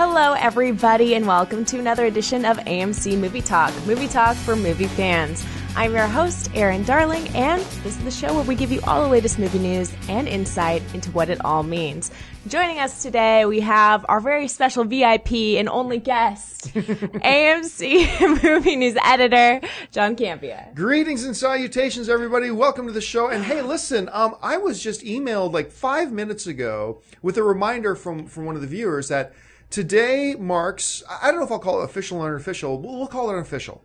Hello, everybody, and welcome to another edition of AMC Movie Talk for movie fans. I'm your host, Erin Darling, and this is the show where we give you all the latest movie news and insight into what it all means. Joining us today, we have our very special VIP and only guest, AMC Movie News editor, John Campia. Greetings and salutations, everybody. Welcome to the show. And hey, listen, I was just emailed like 5 minutes ago with a reminder from one of the viewers that today marks, I don't know if I'll call it official or unofficial. We'll call it unofficial.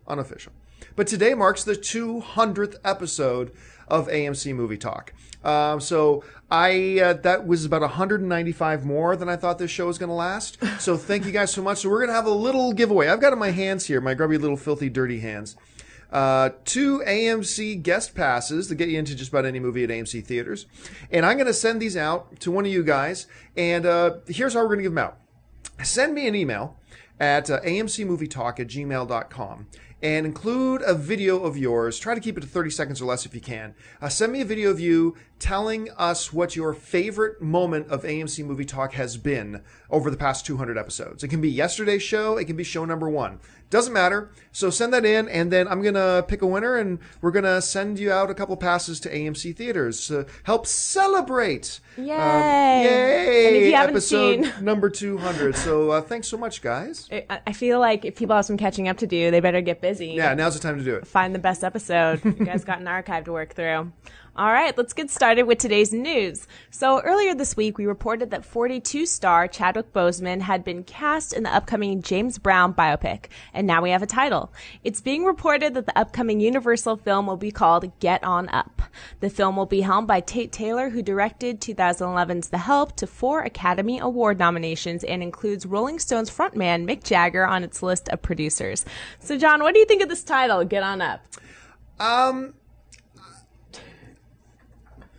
But today marks the 200th episode of AMC Movie Talk. So that was about 195 more than I thought this show was going to last. So thank you guys so much. So we're going to have a little giveaway. I've got in my hands here, my grubby little filthy dirty hands. 2 AMC guest passes to get you into just about any movie at AMC theaters. And I'm going to send these out to one of you guys. And here's how we're going to give them out. Send me an email at amcmovietalk@gmail.com and include a video of yours. Try to keep it to 30 seconds or less if you can. Send me a video of you telling us what your favorite moment of AMC Movie Talk has been over the past 200 episodes. It can be yesterday's show. It can be show number 1. Doesn't matter. So send that in, and then I'm going to pick a winner, and we're going to send you out a couple passes to AMC theaters to help celebrate. Yay! Yay! And if you haven't episode number 200. So thanks so much, guys. I feel like if people have some catching up to do, they better get busy. Yeah, now's the time to do it. Find the best episode. You guys got an archive to work through. All right, let's get started with today's news. So earlier this week, we reported that 42-star Chadwick Boseman had been cast in the upcoming James Brown biopic, and now we have a title. It's being reported that the upcoming Universal film will be called Get On Up. The film will be helmed by Tate Taylor, who directed 2011's The Help to 4 Academy Award nominations and includes Rolling Stones frontman Mick Jagger on its list of producers. So, John, what do you think of this title, Get On Up?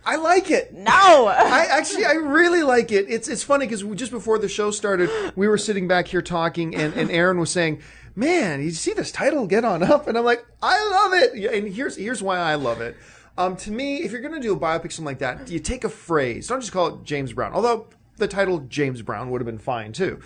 I like it. No. I really like it. It's funny because just before the show started, we were sitting back here talking, and Aaron was saying, man, you see this title, Get On Up? And I'm like, I love it. And here's why I love it. To me, if you're going to do a biopic, something like that, you take a phrase. Don't just call it James Brown. Although the title James Brown would have been fine too.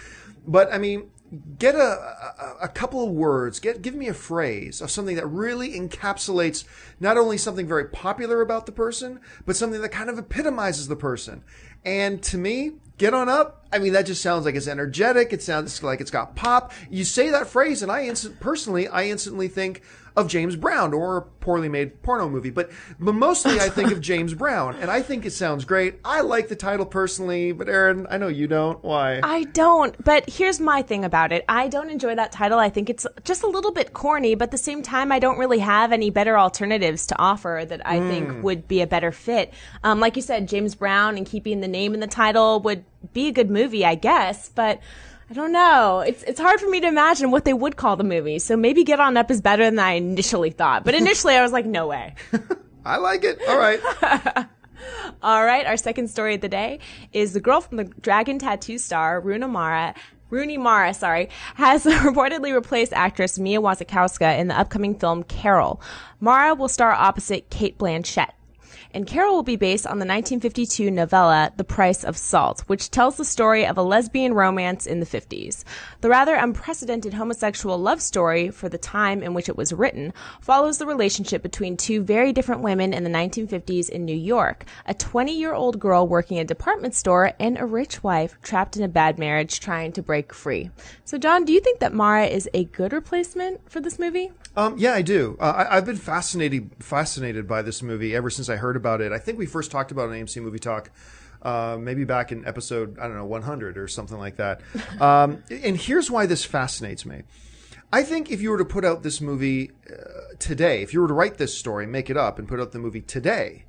But I mean, get a couple of words, give me a phrase of something that really encapsulates not only something very popular about the person, but something that kind of epitomizes the person. And to me, Get On Up, I mean, that just sounds like it's energetic. It sounds like it's got pop. You say that phrase, and I instantly think of James Brown or a poorly made porno movie. But mostly I think of James Brown, and I think it sounds great. I like the title personally, but Erin, I know you don't. Why? I don't, but here's my thing about it. I don't enjoy that title. I think it's just a little bit corny, but at the same time, I don't really have any better alternatives to offer that I think would be a better fit. Like you said, James Brown and keeping the name in the title would be a good movie, I guess, but I don't know. It's hard for me to imagine what they would call the movie. So maybe Get On Up is better than I initially thought. But initially I was like, no way. I like it. All right. All right. Our second story of the day is the girl from the Dragon Tattoo star, Rooney Mara, has reportedly replaced actress Mia Wasikowska in the upcoming film Carol. Mara will star opposite Cate Blanchett. And Carol will be based on the 1952 novella The Price of Salt, which tells the story of a lesbian romance in the 50s. The rather unprecedented homosexual love story for the time in which it was written follows the relationship between 2 very different women in the 1950s in New York, a 20-year-old girl working a department store and a rich wife trapped in a bad marriage trying to break free. So, John, do you think that Mara is a good replacement for this movie? Yeah, I do. I've been fascinated by this movie ever since I heard about it. I think we first talked about it on AMC Movie Talk, maybe back in episode, 100 or something like that. And here's why this fascinates me. I think if you were to put out this movie today, if you were to write this story, make it up, and put out the movie today,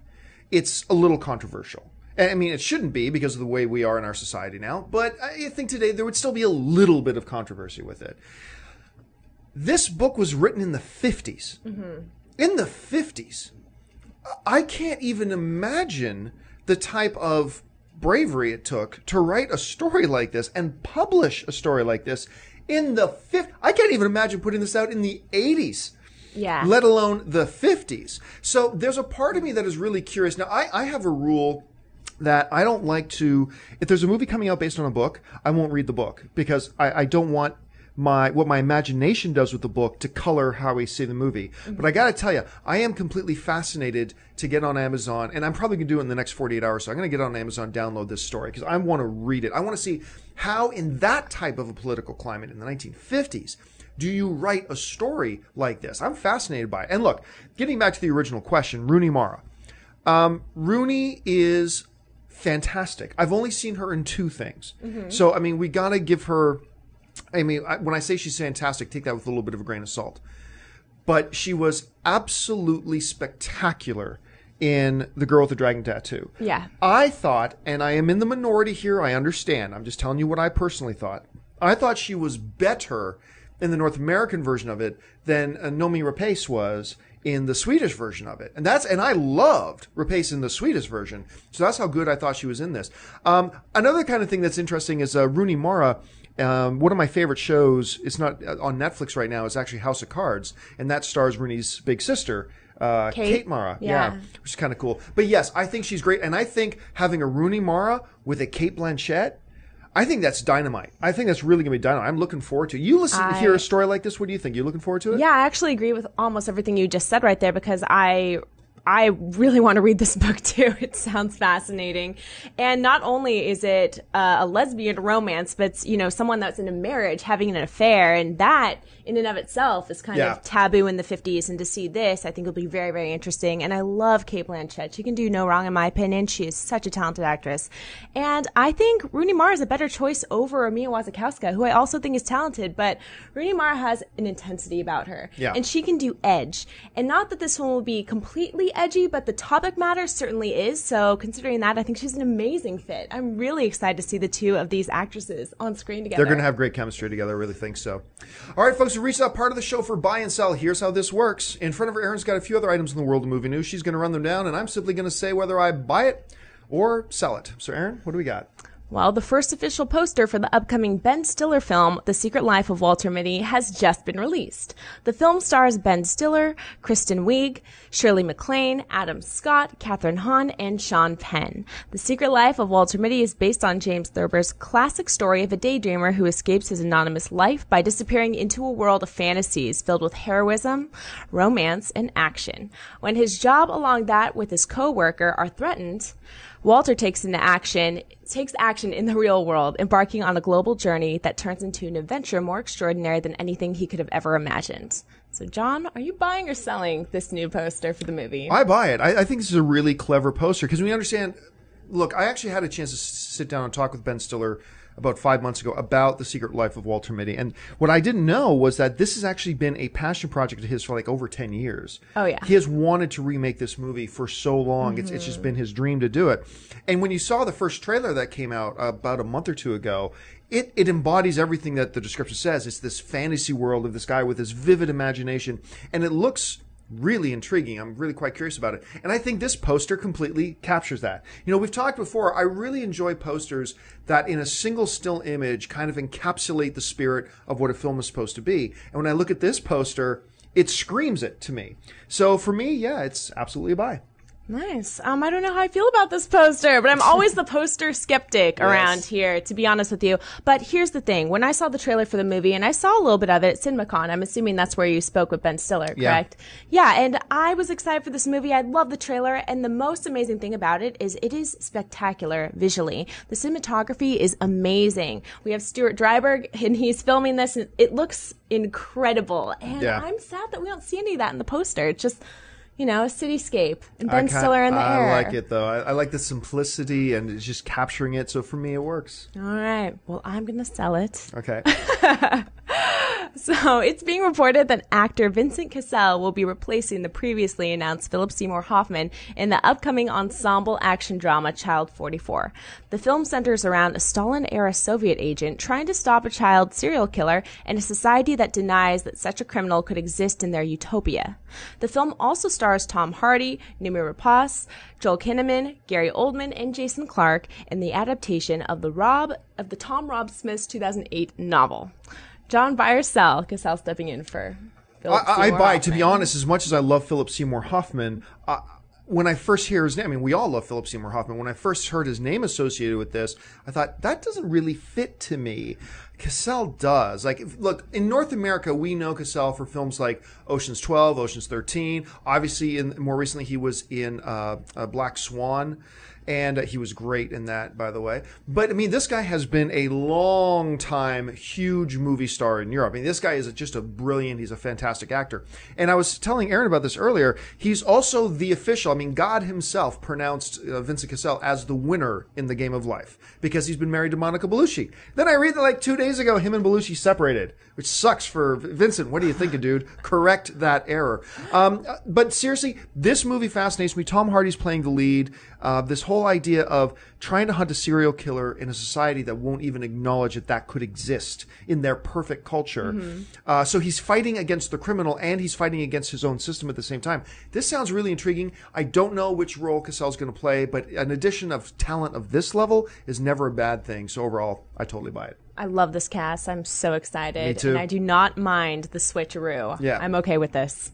it's a little controversial. I mean, it shouldn't be because of the way we are in our society now, but I think today there would still be a little bit of controversy with it. This book was written in the 50s. Mm-hmm. In the 50s. I can't even imagine the type of bravery it took to write a story like this and publish a story like this in the 50s. I can't even imagine putting this out in the 80s. Yeah. Let alone the 50s. So there's a part of me that is really curious. Now, I have a rule that I don't like to, if there's a movie coming out based on a book, I won't read the book because I don't want what my imagination does with the book to color how we see the movie. Mm-hmm. But I got to tell you, I am completely fascinated to get on Amazon, and I'm probably going to do it in the next 48 hours. So I'm going to get on Amazon, download this story because I want to read it. I want to see how in that type of a political climate in the 1950s, do you write a story like this? I'm fascinated by it. And look, getting back to the original question, Rooney Mara. Rooney is fantastic. I've only seen her in 2 things. Mm-hmm. So, I mean, we got to give her... I mean, when I say she's fantastic, take that with a little bit of a grain of salt. But she was absolutely spectacular in The Girl with the Dragon Tattoo. Yeah. I thought, and I am in the minority here, I understand. I'm just telling you what I personally thought. I thought she was better in the North American version of it than Noomi Rapace was in the Swedish version of it. And I loved Rapace in the Swedish version. So that's how good I thought she was in this. Another kind of thing that's interesting is Rooney Mara. One of my favorite shows, it's not on Netflix right now, is actually House of Cards, and that stars Rooney's big sister, Kate Mara. Yeah. Which is kind of cool. But yes, I think she's great, and I think having a Rooney Mara with a Cate Blanchett, I think that's dynamite. I think that's really going to be dynamite. I'm looking forward to it. You hear a story like this, what do you think? You looking forward to it? Yeah, I actually agree with almost everything you just said right there because I really want to read this book too. It sounds fascinating. And not only is it a lesbian romance, but it's, someone that's in a marriage having an affair. And that in and of itself is kind of taboo in the 50s. And to see this, I think will be very, very interesting. And I love Cate Blanchett. She can do no wrong in my opinion. She is such a talented actress. And I think Rooney Mara is a better choice over Mia Wasikowska, who I also think is talented. But Rooney Mara has an intensity about her. Yeah. And she can do edge. And not that this one will be completely edgy, but the topic matter certainly is. So considering that, I think she's an amazing fit. I'm really excited to see the 2 of these actresses on screen together. They're going to have great chemistry together. I really think so. All right, folks, we reached that part of the show for Buy and Sell. Here's how this works. In front of her, Erin's got a few other items in the world of movie news. She's going to run them down, and I'm simply going to say whether I buy it or sell it. So, Erin, what do we got? Well, the first official poster for the upcoming Ben Stiller film, The Secret Life of Walter Mitty, has just been released. The film stars Ben Stiller, Kristen Wiig, Shirley MacLaine, Adam Scott, Kathryn Hahn, and Sean Penn. The Secret Life of Walter Mitty is based on James Thurber's classic story of a daydreamer who escapes his anonymous life by disappearing into a world of fantasies filled with heroism, romance, and action. When his job along that with his co-worker are threatened, Walter takes action in the real world, embarking on a global journey that turns into an adventure more extraordinary than anything he could have ever imagined. So, John, are you buying or selling this new poster for the movie? I buy it. I think this is a really clever poster because we understand. Look, I actually had a chance to sit down and talk with Ben Stiller about 5 months ago about The Secret Life of Walter Mitty. And what I didn't know was that this has actually been a passion project of his for like over 10 years. Oh, yeah. He has wanted to remake this movie for so long. Mm-hmm. It's just been his dream to do it. And when you saw the first trailer that came out about a month or 2 ago, it embodies everything that the description says. It's this fantasy world of this guy with this vivid imagination. And it looks really intriguing. I'm really quite curious about it. And I think this poster completely captures that. We've talked before, I really enjoy posters that in a single still image kind of encapsulate the spirit of what a film is supposed to be. And when I look at this poster, it screams it to me. So for me, yeah, it's absolutely a buy. Nice. I don't know how I feel about this poster, but I'm always the poster skeptic around here, to be honest with you. But here's the thing. When I saw the trailer for the movie, and I saw a little bit of it at CinemaCon, I'm assuming that's where you spoke with Ben Stiller, correct? Yeah, and I was excited for this movie. I love the trailer, and the most amazing thing about it is spectacular visually. The cinematography is amazing. We have Stuart Dryburgh, and he's filming this, and it looks incredible. And I'm sad that we don't see any of that in the poster. It's just... a cityscape and Ben Stiller in the air. I like it, though. I like the simplicity and it's just capturing it. So for me, it works. All right. Well, I'm going to sell it. Okay. So it's being reported that actor Vincent Cassel will be replacing the previously announced Philip Seymour Hoffman in the upcoming ensemble action drama Child 44. The film centers around a Stalin-era Soviet agent trying to stop a child serial killer and a society that denies that such a criminal could exist in their utopia. The film also stars Tom Hardy, Noomi Rapace, Joel Kinnaman, Gary Oldman, and Jason Clarke in the adaptation of the Tom Rob Smith's 2008 novel. John, buy or sell? Cassel stepping in for Philip Seymour I buy. Hoffman. To be honest, as much as I love Philip Seymour Hoffman, when I first hear his name, I mean, we all love Philip Seymour Hoffman. When I first heard his name associated with this, I thought, that doesn't really fit to me. Cassel does. Like, look, in North America, we know Cassel for films like Ocean's 12, Ocean's 13. Obviously, more recently, he was in Black Swan. And he was great in that, by the way. But, I mean, this guy has been a long time huge movie star in Europe. I mean, this guy is just he's a fantastic actor. And I was telling Aaron about this earlier. He's also the official, I mean, God himself pronounced Vincent Cassel as the winner in the Game of Life because he's been married to Monica Bellucci. Then I read that like 2 days ago, him and Bellucci separated, which sucks for Vincent. What do you think, dude? Correct that error. But seriously, this movie fascinates me. Tom Hardy's playing the lead. This whole idea of trying to hunt a serial killer in a society that won't even acknowledge that could exist in their perfect culture. Mm-hmm. So he's fighting against the criminal and he's fighting against his own system at the same time. This sounds really intriguing. I don't know which role Cassel's going to play, but an addition of talent of this level is never a bad thing. So overall, I totally buy it. I love this cast. I'm so excited. Me too. And I do not mind the switcheroo. Yeah. I'm okay with this.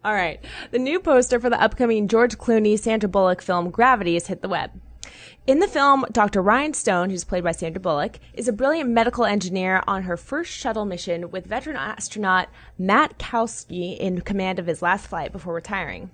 All right. The new poster for the upcoming George Clooney, Sandra Bullock film Gravity has hit the web. In the film, Dr. Ryan Stone, who's played by Sandra Bullock, is a brilliant medical engineer on her first shuttle mission with veteran astronaut Matt Kowski in command of his last flight before retiring.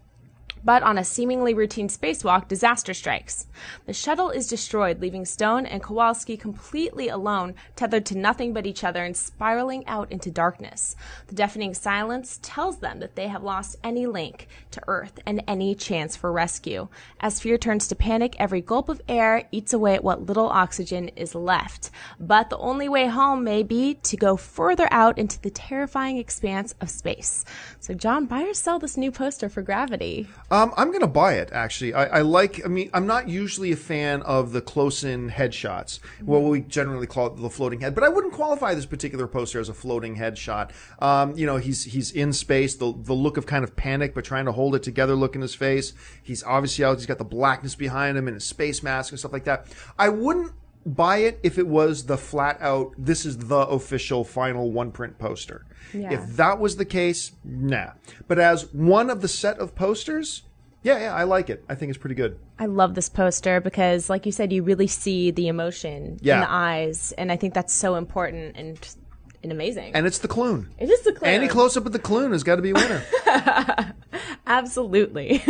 But on a seemingly routine spacewalk, disaster strikes. The shuttle is destroyed, leaving Stone and Kowalski completely alone, tethered to nothing but each other and spiraling out into darkness. The deafening silence tells them that they have lost any link to Earth and any chance for rescue. As fear turns to panic, every gulp of air eats away at what little oxygen is left. But the only way home may be to go further out into the terrifying expanse of space. So, John, buy or sell this new poster for Gravity? I'm going to buy it, actually. I'm not usually a fan of the close-in headshots, what we generally call it the floating head, but I wouldn't qualify this particular poster as a floating headshot. He's in space, the look of kind of panic, but trying to hold it together look in his face. He's obviously out, he's got the blackness behind him and his space mask and stuff like that. I wouldn't buy it if it was the flat out, this is the official final one print poster. Yeah. If that was the case, nah. But as one of the set of posters, yeah, I like it. I think it's pretty good. I love this poster because, like you said, you really see the emotion in the eyes, and I think that's so important and amazing. And it's the Clune. It is the Clune. Any close-up of the Clune has got to be a winner. Absolutely.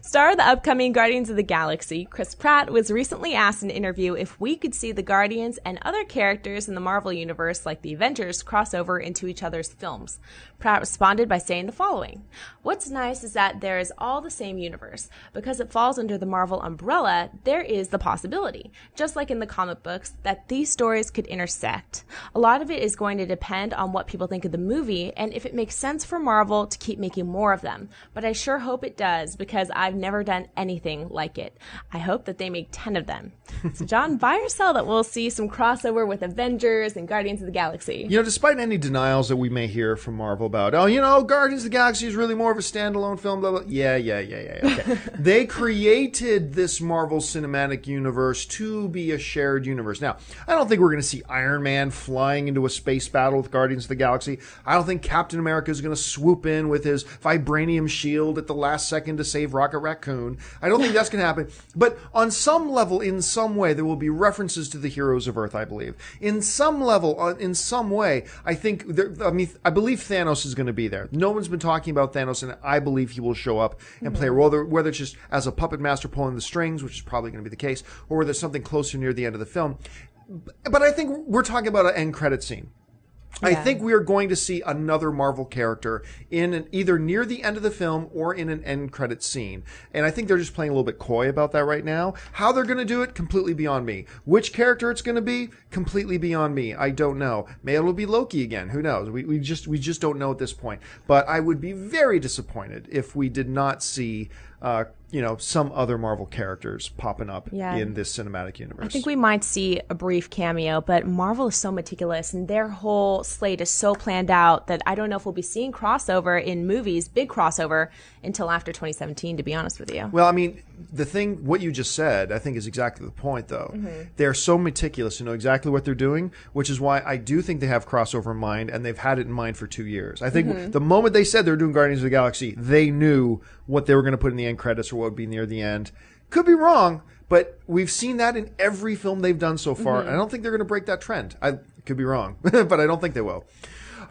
Star of the upcoming Guardians of the Galaxy, Chris Pratt, was recently asked in an interview if we could see the Guardians and other characters in the Marvel Universe, like the Avengers, cross over into each other's films. Pratt responded by saying the following: "What's nice is that there is all the same universe. Because it falls under the Marvel umbrella, there is the possibility, just like in the comic books, that these stories could intersect. A lot of it is going to depend on what people think of the movie and if it makes sense for Marvel to keep making more of them. But I sure hope it does, because I've never done anything like it. I hope that they make 10 of them." So, John, buy or sell that we'll see some crossover with Avengers and Guardians of the Galaxy? Despite any denials that we may hear from Marvel about, Guardians of the Galaxy is really more of a standalone film, blah, blah. Yeah. Okay. They created this Marvel Cinematic Universe to be a shared universe. Now, I don't think we're going to see Iron Man flying into a space battle with Guardians of the Galaxy. I don't think Captain America is going to swoop in with his vibranium shield at the last second to save Rocket Raccoon. I don't think that's going to happen. But on some level, in some way, there will be references to the heroes of Earth, I believe. In some level, in some way, I believe Thanos is going to be there. No one's been talking about Thanos, and I believe he will show up and play a role, whether it's just as a puppet master pulling the strings, which is probably going to be the case, or whether it's something closer near the end of the film. But I think we're talking about an end credit scene. Yeah. I think we are going to see another Marvel character in either near the end of the film or in an end credit scene. And I think they're just playing a little bit coy about that right now. How they're going to do it, completely beyond me. Which character it's going to be, completely beyond me. I don't know. Maybe it'll be Loki again. Who knows? We just don't know at this point. But I would be very disappointed if we did not see some other Marvel characters popping up in this cinematic universe. I think we might see a brief cameo, but Marvel is so meticulous and their whole slate is so planned out that I don't know if we'll be seeing crossover in movies, big crossover, until after 2017, to be honest with you. Well, I mean, what you just said, I think is exactly the point, though. They're so meticulous to know exactly what they're doing, which is why I do think they have crossover in mind, and they've had it in mind for 2 years. I think the moment they said they were doing Guardians of the Galaxy, they knew what they were going to put in the end credits or what would be near the end. Could be wrong, but we've seen that in every film they've done so far, and I don't think they're going to break that trend. I could be wrong, but I don't think they will.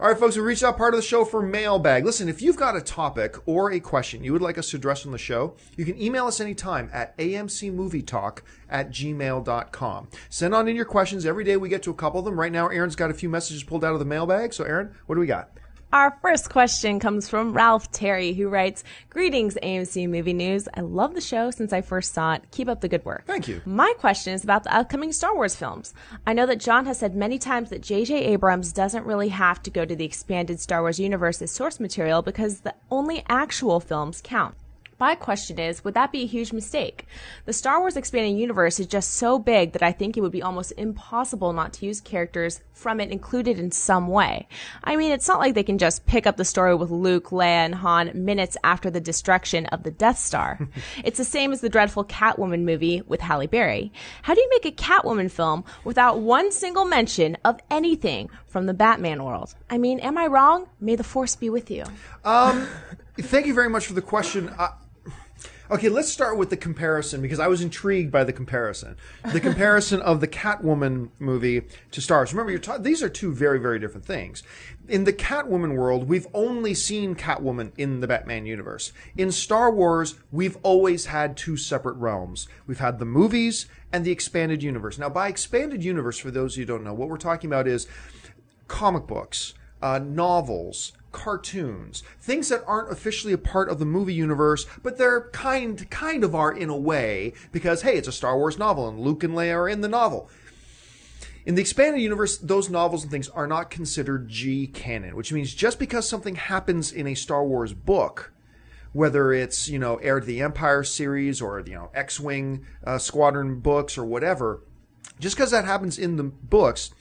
All right, folks, we reached out part of the show for mailbag. Listen, if you've got a topic or a question you would like us to address on the show, you can email us anytime at amcmovietalk@gmail.com. Send on in your questions. Every day we get to a couple of them. Right now, Aaron's got a few messages pulled out of the mailbag. So, Aaron, what do we got? Our first question comes from Ralph Terry, who writes, "Greetings, AMC Movie News. I love the show since I first saw it. Keep up the good work." Thank you. My question is about the upcoming Star Wars films. I know that John has said many times that J.J. Abrams doesn't really have to go to the expanded Star Wars universe as source material because the only actual films count. My question is, would that be a huge mistake? The Star Wars expanded universe is just so big that I think it would be almost impossible not to use characters from it included in some way. I mean, it's not like they can just pick up the story with Luke, Leia, and Han minutes after the destruction of the Death Star. It's the same as the dreadful Catwoman movie with Halle Berry. How do you make a Catwoman film without one single mention of anything from the Batman world? I mean, am I wrong? May the Force be with you. Thank you very much for the question. Okay, let's start with the comparison because I was intrigued by the comparison. The comparison of the Catwoman movie to Star Wars. Remember, these are two very, very different things. In the Catwoman world, we've only seen Catwoman in the Batman universe. In Star Wars, we've always had two separate realms. We've had the movies and the expanded universe. Now, by expanded universe, for those of you who don't know, what we're talking about is comic books, novels, cartoons, things that aren't officially a part of the movie universe, but they're kind of are in a way because, hey, it's a Star Wars novel and Luke and Leia are in the novel. In the expanded universe, those novels and things are not considered G canon, which means just because something happens in a Star Wars book, whether it's, Heir to the Empire series or, X-Wing Squadron books or whatever, just because that happens in the books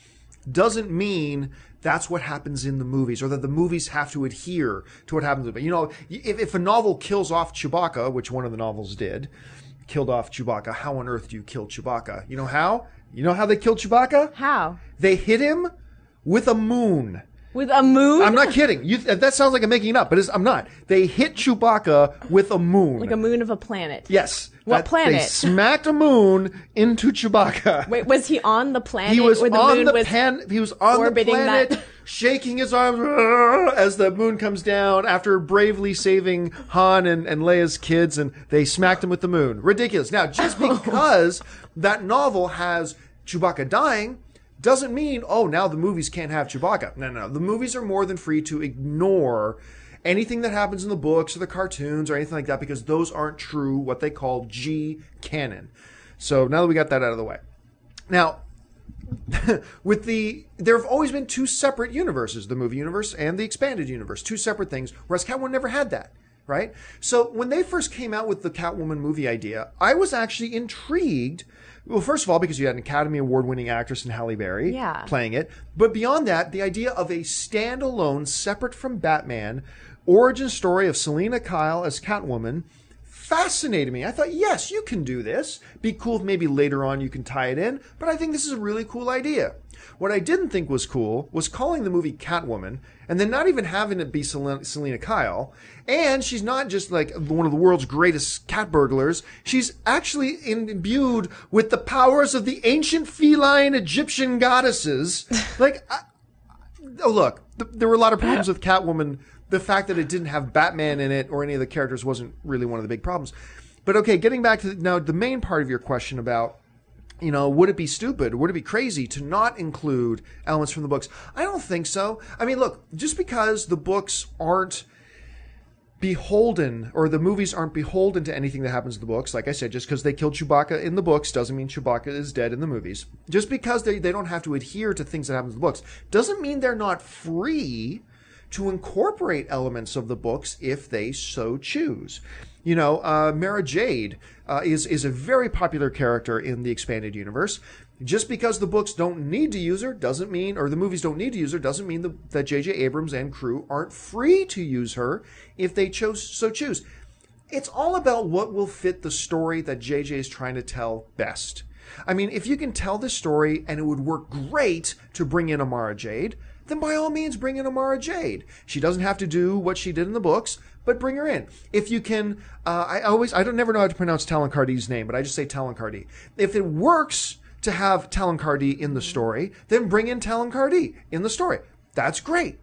doesn't mean that's what happens in the movies, or that the movies have to adhere to what happens. But, if a novel kills off Chewbacca, which one of the novels did, killed off Chewbacca, how on earth do you kill Chewbacca? You know how? You know how they killed Chewbacca? How? They hit him with a moon. With a moon? I'm not kidding. That sounds like I'm making it up, but I'm not. They hit Chewbacca with a moon. Like a moon of a planet. Yes. What planet? They smacked a moon into Chewbacca. Wait, was he on the planet? He was or the on moon the was He was on the planet, that? shaking his arms as the moon comes down after bravely saving Han and Leia's kids, and they smacked him with the moon. Ridiculous. Now, just because that novel has Chewbacca dying doesn't mean, now the movies can't have Chewbacca. No. The movies are more than free to ignore anything that happens in the books or the cartoons or anything like that because those aren't true, what they call G canon. So now that we got that out of the way. Now, there have always been two separate universes, the movie universe and the expanded universe, two separate things, whereas Catwoman never had that, right? So when they first came out with the Catwoman movie idea, I was actually intrigued. Well, first of all, because you had an Academy Award-winning actress in Halle Berry playing it. But beyond that, the idea of a standalone, separate from Batman, origin story of Selina Kyle as Catwoman fascinated me. I thought, yes, you can do this. Be cool if maybe later on you can tie it in. But I think this is a really cool idea. What I didn't think was cool was calling the movie Catwoman and then not even having it be Selina Kyle. And she's not just like one of the world's greatest cat burglars. She's actually imbued with the powers of the ancient feline Egyptian goddesses. Look, there were a lot of problems with Catwoman. The fact that it didn't have Batman in it or any of the characters wasn't really one of the big problems. But okay, getting back to now the main part of your question about, would it be stupid? Would it be crazy to not include elements from the books? I don't think so. I mean, look, just because the books aren't beholden, or the movies aren't beholden to anything that happens in the books, like I said, just because they killed Chewbacca in the books doesn't mean Chewbacca is dead in the movies. Just because they don't have to adhere to things that happen in the books doesn't mean they're not free to incorporate elements of the books if they so choose. Mara Jade is a very popular character in the expanded universe. Just because the books don't need to use her doesn't mean, or the movies don't need to use her, doesn't mean that J.J. Abrams and crew aren't free to use her if they so choose. It's all about what will fit the story that JJ is trying to tell best. I mean, if you can tell this story and it would work great to bring in Amara Jade, then by all means bring in Amara Jade. She doesn't have to do what she did in the books, but bring her in. If you can, I don't never know how to pronounce Talon Cardi's name, but I just say Talon Cardi. If it works to have Talon Cardi in the story, then bring in Talon Cardi in the story. That's great.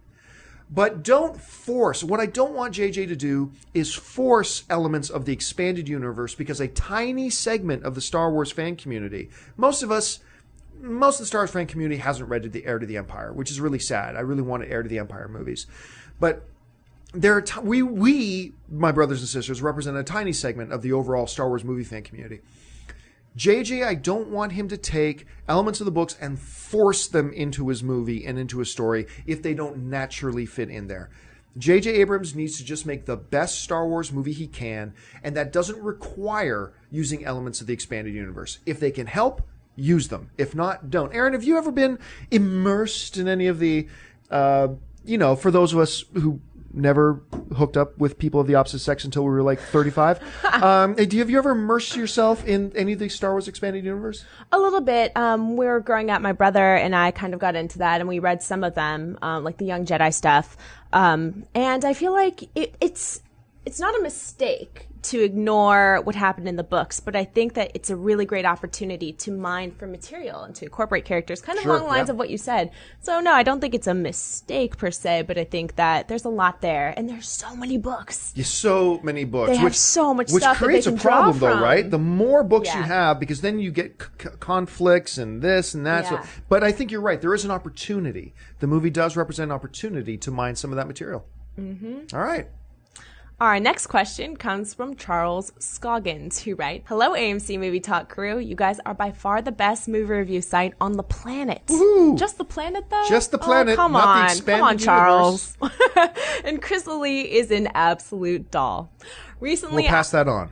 But don't force. What I don't want JJ to do is force elements of the expanded universe, because a tiny segment of the Star Wars fan community, most of the Star Wars fan community hasn't read The Heir to the Empire, which is really sad. I really wanted Heir to the Empire movies. But there are we, my brothers and sisters, represent a tiny segment of the overall Star Wars movie fan community. JJ, I don't want him to take elements of the books and force them into his movie and into his story if they don't naturally fit in there. JJ Abrams needs to just make the best Star Wars movie he can, and that doesn't require using elements of the expanded universe. If they can help, use them. If not, don't. Aaron, have you ever been immersed in any of the, for those of us who never hooked up with people of the opposite sex until we were like 35. Have you ever immersed yourself in any of the Star Wars expanded universe? A little bit. We were growing up, my brother and I kind of got into that, and we read some of them, like the Young Jedi stuff. And I feel like it's not a mistake to ignore what happened in the books, but I think that it's a really great opportunity to mine for material and to incorporate characters, kind of along the lines of what you said. So no, I don't think it's a mistake per se, but I think that there's a lot there, and there's so many books. So many books. They have so much stuff that they can which creates a problem, though, from. right? The more books you have, because then you get conflicts and this and that. Yeah. So, but I think you're right. There is an opportunity. The movie does represent an opportunity to mine some of that material. Mm-hmm. All right. Our next question comes from Charles Scoggins, who writes, "Hello, AMC Movie Talk crew. You guys are by far the best movie review site on the planet." Woo-hoo. Just the planet, though? Just the planet, oh, come not on. the expanded Come on, Charles. universe. And Crystal Lee is an absolute doll. Recently, we'll pass that on.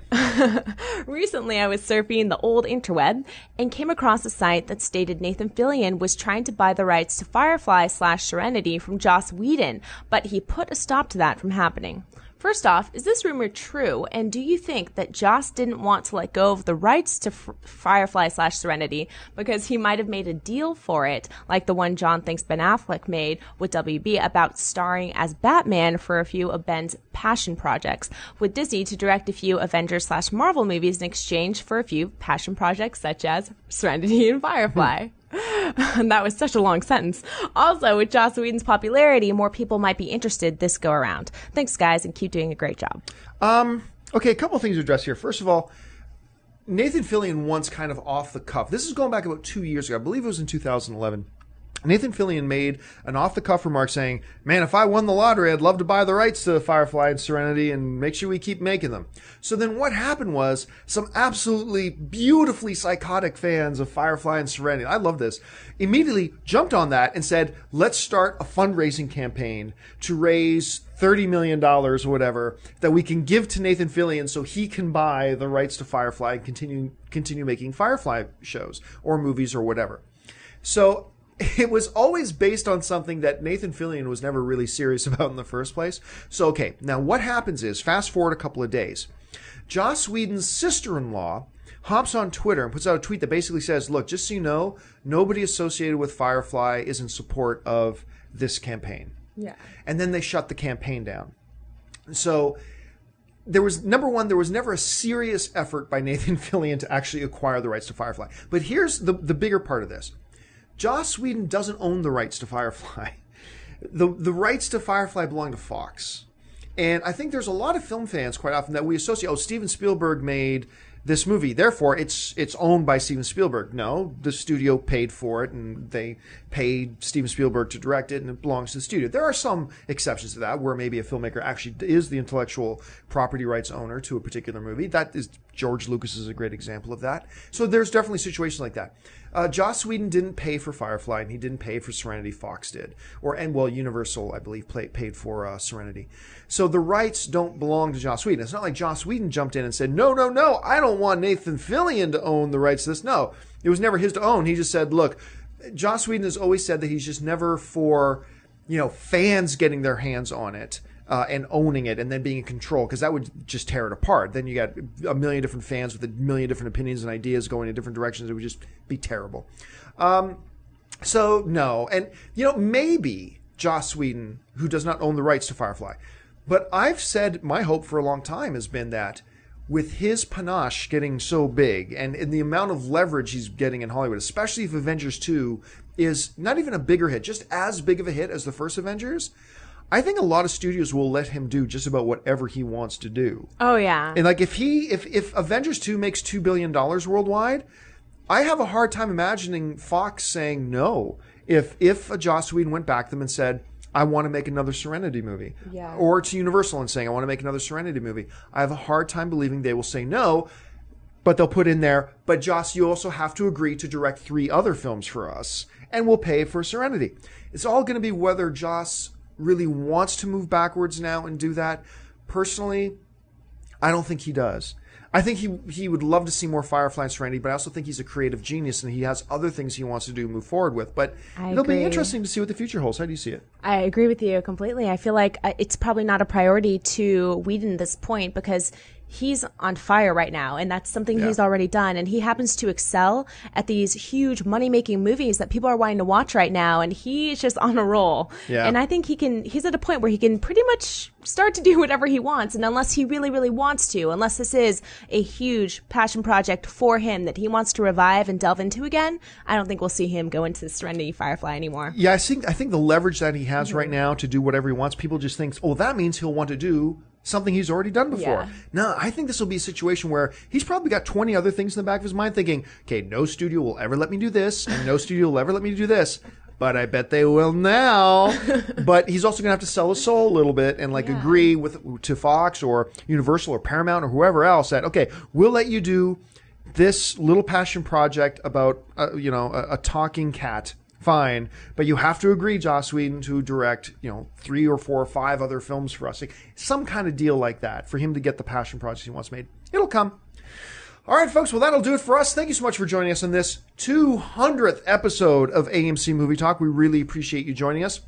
Recently, I was surfing the old interweb and came across a site that stated Nathan Fillion was trying to buy the rights to Firefly/Serenity from Joss Whedon, but he put a stop to that from happening. First off, is this rumor true? And do you think that Joss didn't want to let go of the rights to Firefly/Serenity because he might have made a deal for it, like the one John thinks Ben Affleck made with WB about starring as Batman for a few of Ben's passion projects, with Disney to direct a few Avengers/Marvel movies in exchange for a few passion projects such as Serenity and Firefly? And that was such a long sentence. Also, with Joss Whedon's popularity, more people might be interested this go around. Thanks, guys, and keep doing a great job. Okay, a couple of things to address here. First of all, Nathan Fillion once kind of off the cuff. This is going back about 2 years ago. I believe it was in 2011. Nathan Fillion made an off-the-cuff remark saying, "Man, if I won the lottery, I'd love to buy the rights to Firefly and Serenity and make sure we keep making them." So then what happened was some absolutely beautifully psychotic fans of Firefly and Serenity, I love this, immediately jumped on that and said, let's start a fundraising campaign to raise $30 million or whatever that we can give to Nathan Fillion so he can buy the rights to Firefly and continue making Firefly shows or movies or whatever. So it was always based on something that Nathan Fillion was never really serious about in the first place. So, okay, now what happens is, fast forward a couple of days, Joss Whedon's sister-in-law hops on Twitter and puts out a tweet that basically says, look, just so you know, nobody associated with Firefly is in support of this campaign. Yeah. And then they shut the campaign down. So there was, number one, there was never a serious effort by Nathan Fillion to actually acquire the rights to Firefly. But here's the bigger part of this. Joss Whedon doesn't own the rights to Firefly. The rights to Firefly belong to Fox. And I think there's a lot of film fans quite often that we associate, Steven Spielberg made this movie, therefore it's owned by Steven Spielberg. No, the studio paid for it, and they paid Steven Spielberg to direct it, and it belongs to the studio. There are some exceptions to that, where maybe a filmmaker actually is the intellectual property rights owner to a particular movie. That is, George Lucas is a great example of that. So there's definitely situations like that. Joss Whedon didn't pay for Firefly, and he didn't pay for Serenity. Fox did. Universal, I believe, paid for Serenity. So the rights don't belong to Joss Whedon. It's not like Joss Whedon jumped in and said, no, I don't want Nathan Fillion to own the rights to this. No, it was never his to own. He just said, look, Joss Whedon has always said that he's just never for, fans getting their hands on it. and owning it and then being in control, because that would just tear it apart. Then you got a million different fans with a million different opinions and ideas going in different directions. It would just be terrible. So no. And, maybe Joss Whedon, who does not own the rights to Firefly, but I've said my hope for a long time has been that with his panache getting so big and the amount of leverage he's getting in Hollywood, especially if Avengers 2 is not even a bigger hit, just as big of a hit as the first Avengers, I think a lot of studios will let him do just about whatever he wants to do. Oh, yeah. And like if Avengers 2 makes $2 billion worldwide, I have a hard time imagining Fox saying no. If a Joss Whedon went back to them and said, I want to make another Serenity movie. Yeah. Or to Universal and saying, I want to make another Serenity movie. I have a hard time believing they will say no, but they'll put in there, but Joss, you also have to agree to direct 3 other films for us, and we'll pay for Serenity. It's all going to be whether Joss really wants to move backwards now and do that. Personally, I don't think he does. I think he would love to see more Firefly and Serenity, but I also think he's a creative genius and he has other things he wants to do, move forward with. But it'll be interesting to see what the future holds. How do you see it? I agree with you completely. I feel like it's probably not a priority to Whedon at this point because he's on fire right now, and that's something he's already done. And he happens to excel at these huge money-making movies that people are wanting to watch right now, and he's just on a roll. Yeah. And I think he's at a point where he can pretty much start to do whatever he wants. And unless he really, really wants to, unless this is a huge passion project for him that he wants to revive and delve into again, I don't think we'll see him go into the Serenity Firefly anymore. Yeah, I think the leverage that he has right now to do whatever he wants, people just think, oh, that means he'll want to do something he's already done before. Yeah. No, I think this will be a situation where he's probably got 20 other things in the back of his mind thinking, okay, no studio will ever let me do this, and no studio will ever let me do this, but I bet they will now. But he's also going to have to sell his soul a little bit and agree to Fox or Universal or Paramount or whoever else that, okay, we'll let you do this little passion project about, a talking cat. Fine, but you have to agree, Joss Whedon, to direct, 3 or 4 or 5 other films for us. Like, some kind of deal like that for him to get the passion project he wants made. It'll come. All right, folks. Well, that'll do it for us. Thank you so much for joining us on this 200th episode of AMC Movie Talk. We really appreciate you joining us.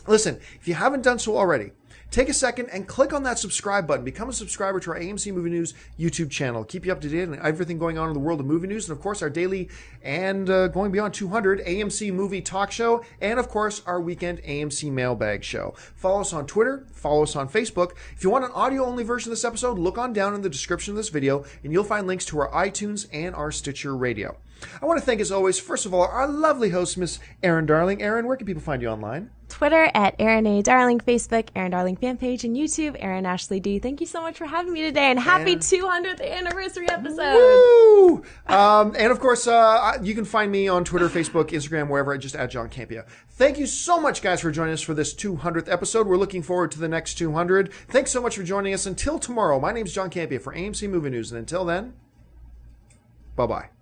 Listen, if you haven't done so already, take a second and click on that subscribe button. Become a subscriber to our AMC Movie News YouTube channel. Keep you up to date on everything going on in the world of movie news. And, of course, our daily and going beyond 200 AMC Movie Talk show. And, of course, our weekend AMC Mailbag show. Follow us on Twitter. Follow us on Facebook. If you want an audio-only version of this episode, look on down in the description of this video, and you'll find links to our iTunes and our Stitcher Radio. I want to thank, as always, first of all, our lovely host, Miss Erin Darling. Erin, where can people find you online? Twitter at Erin A. Darling, Facebook, Erin Darling fan page, and YouTube, Erin Ashley D. Thank you so much for having me today, and happy 200th anniversary episode. Woo! And of course, you can find me on Twitter, Facebook, Instagram, wherever, just at John Campia. Thank you so much, guys, for joining us for this 200th episode. We're looking forward to the next 200. Thanks so much for joining us. Until tomorrow, my name's John Campia for AMC Movie News, and until then, bye-bye.